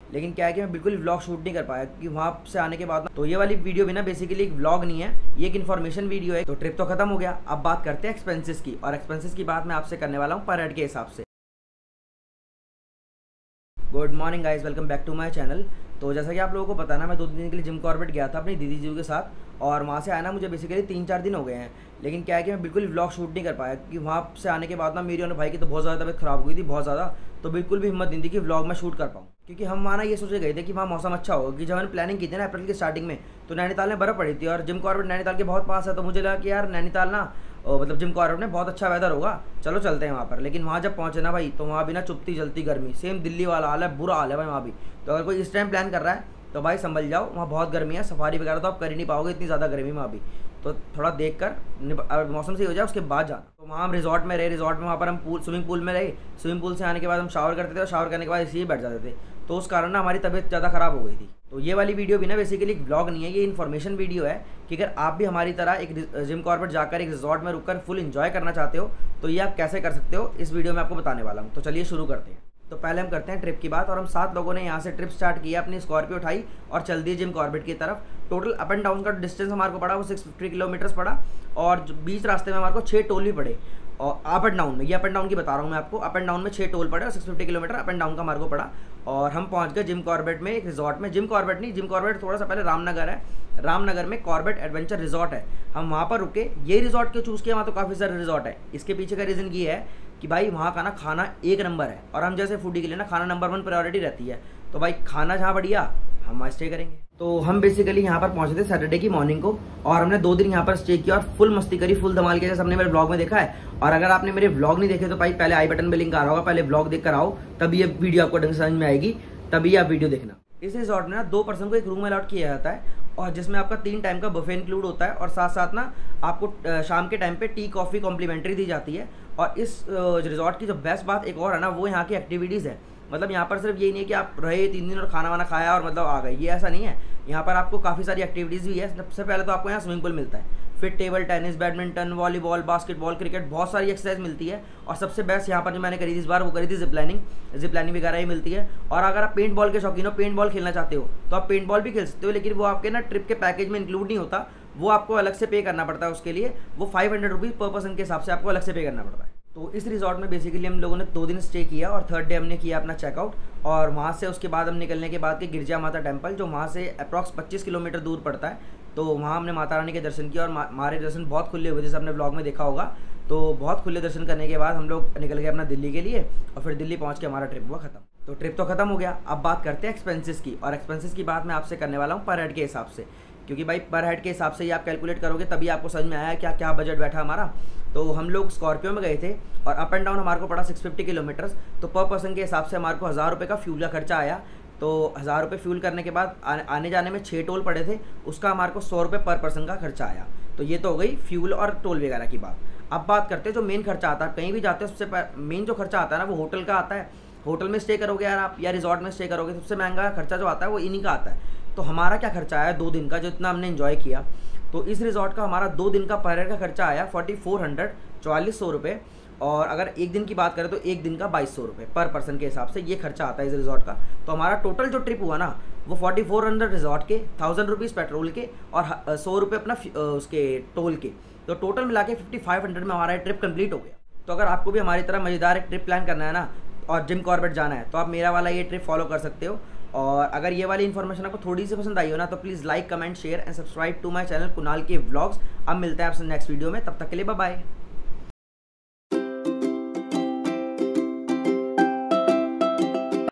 लेकिन क्या है कि मैं बिल्कुल व्लॉग शूट नहीं कर पाया क्योंकि वहाँ से आने के बाद ना, तो ये वाली वीडियो भी ना बेसिकली एक व्लॉग नहीं है, ये एक इन्फॉर्मेशन वीडियो है। तो ट्रिप तो खत्म हो गया, अब बात करते हैं एक्सपेंसेस की, और एक्सपेंसेस की बात मैं आपसे करने वाला हूँ पर हेड के हिसाब से। Good morning guys, welcome back to my channel. तो जैसा कि आप लोगों को पता है ना, मैं 2 दिन के लिए जिम कॉर्बेट गया था अपनी दीदी जी के साथ, और वहाँ से आया ना मुझे बेसिकली 3-4 दिन हो गए हैं। लेकिन क्या है कि मैं बिल्कुल व्लॉग शूट नहीं कर पाया क्योंकि वहाँ से आने के बाद ना मेरी और भाई की तो बहुत ज़्यादा तबीयत ख़राब हुई थी, बहुत ज़्यादा। तो बिल्कुल भी हिम्मत नहीं थी कि व्लॉग में शूट कर पाऊँ, क्योंकि हम वहाँ ना ये सोचे गए थे कि वहाँ मौसम अच्छा होगा। कि जब मैंने प्लानिंग की थी ना अप्रैल की स्टार्टिंग में, तो नैनीताल में बर्फ़ पड़ी थी और जिम कॉर्बेट नैनीताल के बहुत पास है। तो मुझे लगा कि यार नैनीताल ना मतलब जिम कॉर्बेट में बहुत अच्छा वेदर होगा, चलो चलते हैं वहाँ पर। लेकिन वहाँ जब पहुँचे ना भाई, तो वहाँ भी ना चुपती जलती गर्मी, सेम दिल्ली वाला हाल है, बुरा हाल है भाई वहाँ भी। तो अगर कोई इस टाइम प्लान कर रहा है तो भाई संभल जाओ, वहाँ बहुत गर्मी है, सफारी वगैरह तो आप कर ही नहीं पाओगे, इतनी ज़्यादा गर्मी में अभी। तो थोड़ा देख कर मौसम सही हो जाए उसके बाद जाना। तो वहाँ हम रिजॉर्ट में रहे, रिजॉर्ट में वहाँ पर हम स्विमिंग पूल में रहे। स्विमिंग पूल से आने के बाद हम शावर करते थे और शावर करने के बाद इसी बैठ जाते थे। तो उस कारण ना हमारी तबीयत ज़्यादा ख़राब हो गई थी। तो ये वाली वीडियो भी ना बेसिकली एक ब्लॉग नहीं है, ये इन्फॉर्मेशन वीडियो है कि अगर आप भी हमारी तरह एक जिम कॉर्बेट जाकर एक रिजॉर्ट में रुककर फुल एंजॉय करना चाहते हो तो ये आप कैसे कर सकते हो, इस वीडियो में आपको बताने वाला हूँ। तो चलिए शुरू करते हैं। तो पहले हम करते हैं ट्रिप की बात। और हम 7 लोगों ने यहाँ से ट्रिप स्टार्ट किया, अपनी स्कॉर्पियो उठाई और चल दिए जिम कॉर्बेट की तरफ। टोटल अप एंड डाउन का डिस्टेंस हमारे को पड़ा वो 650 किलोमीटर्स पड़ा, और बीच रास्ते में हमारे को 6 टोल भी पड़े। और अप एंड डाउन में, ये अप एंड डाउन की बता रहा हूँ मैं आपको, अप एंड डाउन में 6 टोल पड़े और 650 किलोमीटर अप एंड डाउन का हमारे को पड़ा। और हम पहुँच गए जिम कॉर्बेट में, एक रिजॉर्ट में। जिम कॉर्बेट नहीं, जिम कॉर्बेट थोड़ा सा पहले रामनगर है, रामनगर में कॉर्बेट एडवेंचर रिजॉर्ट है। हम वहाँ पर रुके। ये रिजॉर्ट क्यों चूज़ किया, वहाँ तो काफ़ी सारे रिजॉर्ट है। इसके पीछे का रीज़न ये है कि भाई वहाँ का ना खाना एक नंबर है, और हम जैसे फूडी के लिए ना खाना नंबर 1 प्रायोरिटी रहती है। तो भाई खाना जहाँ बढ़िया, हम वहाँ स्टे करेंगे। तो हम बेसिकली यहाँ पर पहुँचे थे सैटरडे की मॉर्निंग को, और हमने 2 दिन यहाँ पर स्टे किया और फुल मस्ती करी, फुल धमाल किया, जैसे हमने मेरे ब्लॉग में देखा है। और अगर आपने मेरे ब्लॉग नहीं देखे तो भाई पहले आई बटन में लिंक आ रहा होगा, पहले ब्लॉग देख कर आओ, तभी ये वीडियो आपको ढंग से समझ में आएगी, तभी आप वीडियो देखना। इस रिजॉर्ट में ना 2 पर्सन को एक रूम अलॉट किया जाता है, और जिसमें आपका 3 टाइम का बफे इंक्लूड होता है, और साथ साथ ना आपको शाम के टाइम पे टी कॉफ़ी कॉम्प्लीमेंट्री दी जाती है। और इस रिजॉर्ट की जो बेस्ट बात एक और है ना, वो यहाँ की एक्टिविटीज़ है। मतलब यहाँ पर सिर्फ यही नहीं है कि आप रहे 3 दिन और खाना वाना खाया और मतलब आ गए, ये ऐसा नहीं है। यहाँ पर आपको काफ़ी सारी एक्टिविटीज़ भी है। सबसे पहले तो आपको यहाँ स्विमिंग पूल मिलता है, फिर table tennis, badminton, volleyball, basketball, cricket, बहुत सारी एक्सरसाइज मिलती है। और सबसे बेस्ट यहाँ पर जो मैंने करी थी इस बार, वो करी थी जिप लाइनिंग वगैरह ही मिलती है। और अगर आप पेंट बॉल के शौकीन हो, पेंट बॉल खेलना चाहते हो, तो आप पेंट बॉल भी खेल सकते हो, लेकिन वो आपके ना ट्रिप के पैकेज में इंक्लूड नहीं होता, वो आपको अलग से पे करना पड़ता है। उसके लिए वो 500 रुपीज़ पर पर्सन के हिसाब से आपको अलग से पे करना पड़ता है। तो इस रिजॉर्ट में बेसिकली हम लोगों ने 2 दिन स्टे किया, और 3rd डे हमने किया अपना चेकआउट। और वहाँ से उसके बाद हम निकलने के बाद के गिरजा माता टेम्पल, जो वहाँ से अप्रॉक्स 25 किलोमीटर दूर पड़ता है, तो वहाँ हमने माता रानी के दर्शन किए। और हमारे दर्शन बहुत खुले हुए, जैसे आपने ब्लॉग में देखा होगा। तो बहुत खुले दर्शन करने के बाद हम लोग निकल गए अपना दिल्ली के लिए, और फिर दिल्ली पहुँच के हमारा ट्रिप हुआ खत्म। तो ट्रिप तो खत्म हो गया, अब बात करते हैं एक्सपेंसेस की। और एक्सपेंसेस की बात मैं आपसे करने वाला हूँ पर हेड के हिसाब से, क्योंकि भाई पर हेड के हिसाब से ही आप कैलकुलेट करोगे तभी आपको समझ में आया क्या क्या बजट बैठा हमारा। तो हम लोग स्कॉर्पियो में गए थे, और अप एंड डाउन हमारे को पड़ा 650 किलोमीटर्स। तो पर पर्सन के हिसाब से हमारे को 1000 रुपये का फ्यूल का खर्चा आया। तो 1000 रुपये फ्यूल करने के बाद आने जाने में 6 टोल पड़े थे, उसका हमारे को 100 रुपये पर पर्सन का खर्चा आया। तो ये तो हो गई फ्यूल और टोल वगैरह की बात। अब बात करते हैं जो मेन खर्चा आता है, कहीं भी जाते हो सबसे मेन जो खर्चा आता है ना, वो होटल का आता है। होटल में स्टे करोगे यार आप, या रिजॉर्ट में स्टे करोगे, सबसे महंगा खर्चा जो आता है वो इन्हीं का आता है। तो हमारा क्या खर्चा आया 2 दिन का, जो इतना हमने इन्जॉय किया, तो इस रिजॉर्ट का हमारा 2 दिन का पर हेड का खर्चा आया 4400, 4400 रुपये। और अगर एक दिन की बात करें तो एक दिन का 2200 रुपये पर पर्सन के हिसाब से ये खर्चा आता है इस रिजॉर्ट का। तो हमारा टोटल जो ट्रिप हुआ ना, वो 4400 रिजॉर्ट के, 1000 रुपीज़ पेट्रोल के, और 100 रुपये अपना उसके टोल के। तो टोटल मिला के 5500 में हमारा ट्रिप कंप्लीट हो गया। तो अगर आपको भी हमारी तरह मज़ेदार एक ट्रिप प्लान करना है ना, और जिम कॉर्बेट जाना है, तो आप मेरा वाला ये ट्रिप फॉलो कर सकते हो। और अगर ये वाली इन्फॉर्मेशन आपको थोड़ी सी पसंद आई हो ना, तो please like, comment, share and subscribe to my channel Kunal के व्लॉग्स। अब मिलते हैं आपसे नेक्स्ट वीडियो में, तब तक के लिए बाय बाय।